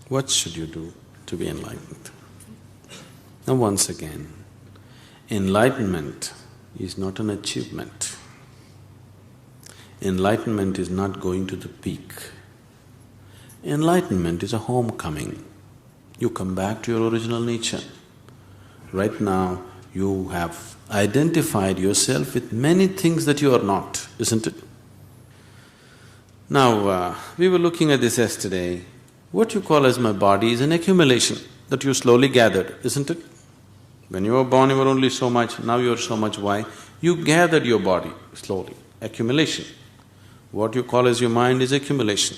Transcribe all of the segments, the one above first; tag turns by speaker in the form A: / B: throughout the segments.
A: What should you do to be enlightened? Now once again, enlightenment is not an achievement. Enlightenment is not going to the peak. Enlightenment is a homecoming. You come back to your original nature. Right now, you have identified yourself with many things that you are not, isn't it? Now, we were looking at this yesterday. What you call as my body is an accumulation that you slowly gathered, isn't it? When you were born, you were only so much, now you are so much. Why? You gathered your body slowly, accumulation. What you call as your mind is accumulation.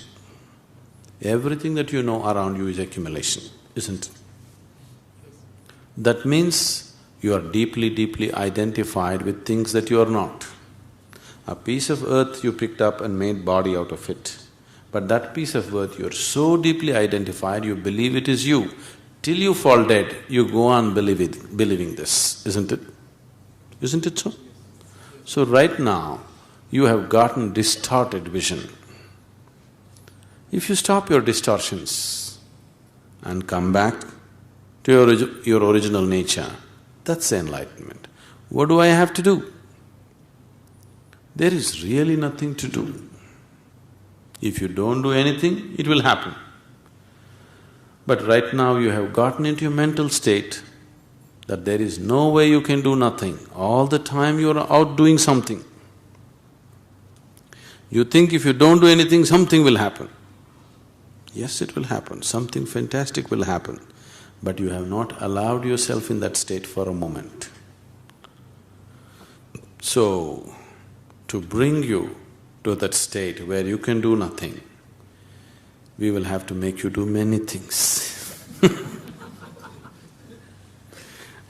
A: Everything that you know around you is accumulation, isn't it? That means you are deeply, deeply identified with things that you are not. A piece of earth you picked up and made body out of it. But that piece of earth, you're so deeply identified, you believe it is you. Till you fall dead, you go on believing this, isn't it? Isn't it so? So right now, you have gotten distorted vision. If you stop your distortions and come back to your original nature, that's enlightenment. What do I have to do? There is really nothing to do. If you don't do anything, it will happen. But right now you have gotten into a mental state that there is no way you can do nothing. All the time you are out doing something. You think if you don't do anything, something will happen. Yes, it will happen, something fantastic will happen, but you have not allowed yourself in that state for a moment. So, to bring you to that state where you can do nothing, we will have to make you do many things.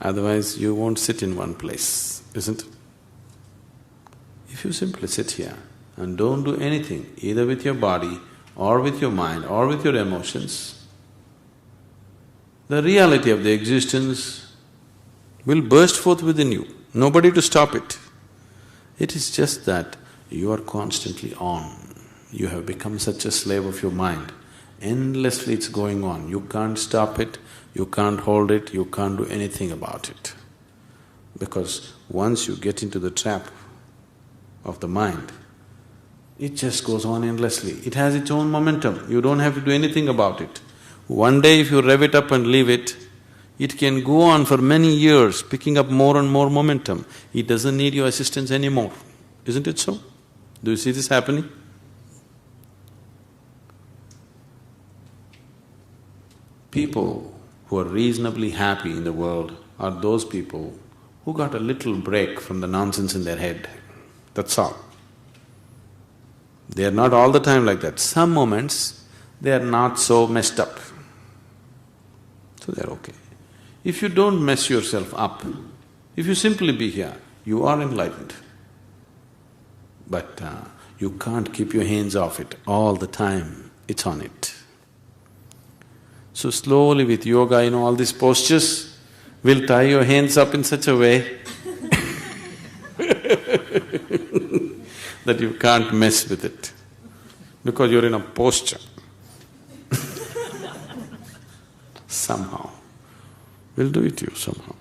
A: Otherwise, you won't sit in one place, isn't it? If you simply sit here and don't do anything, either with your body or with your mind or with your emotions, the reality of the existence will burst forth within you, nobody to stop it. It is just that you are constantly on. You have become such a slave of your mind. Endlessly it's going on. You can't stop it, you can't hold it, you can't do anything about it. Because once you get into the trap of the mind, it just goes on endlessly. It has its own momentum, you don't have to do anything about it. One day if you rev it up and leave it, it can go on for many years, picking up more and more momentum. It doesn't need your assistance anymore, isn't it so? Do you see this happening? People who are reasonably happy in the world are those people who got a little break from the nonsense in their head, that's all. They are not all the time like that. Some moments, they are not so messed up, so they are okay. If you don't mess yourself up, if you simply be here, you are enlightened. But you can't keep your hands off it all the time, it's on it. So slowly with yoga, all these postures will tie your hands up in such a way that you can't mess with it, because you're in a posture. Somehow, we'll do it to you somehow.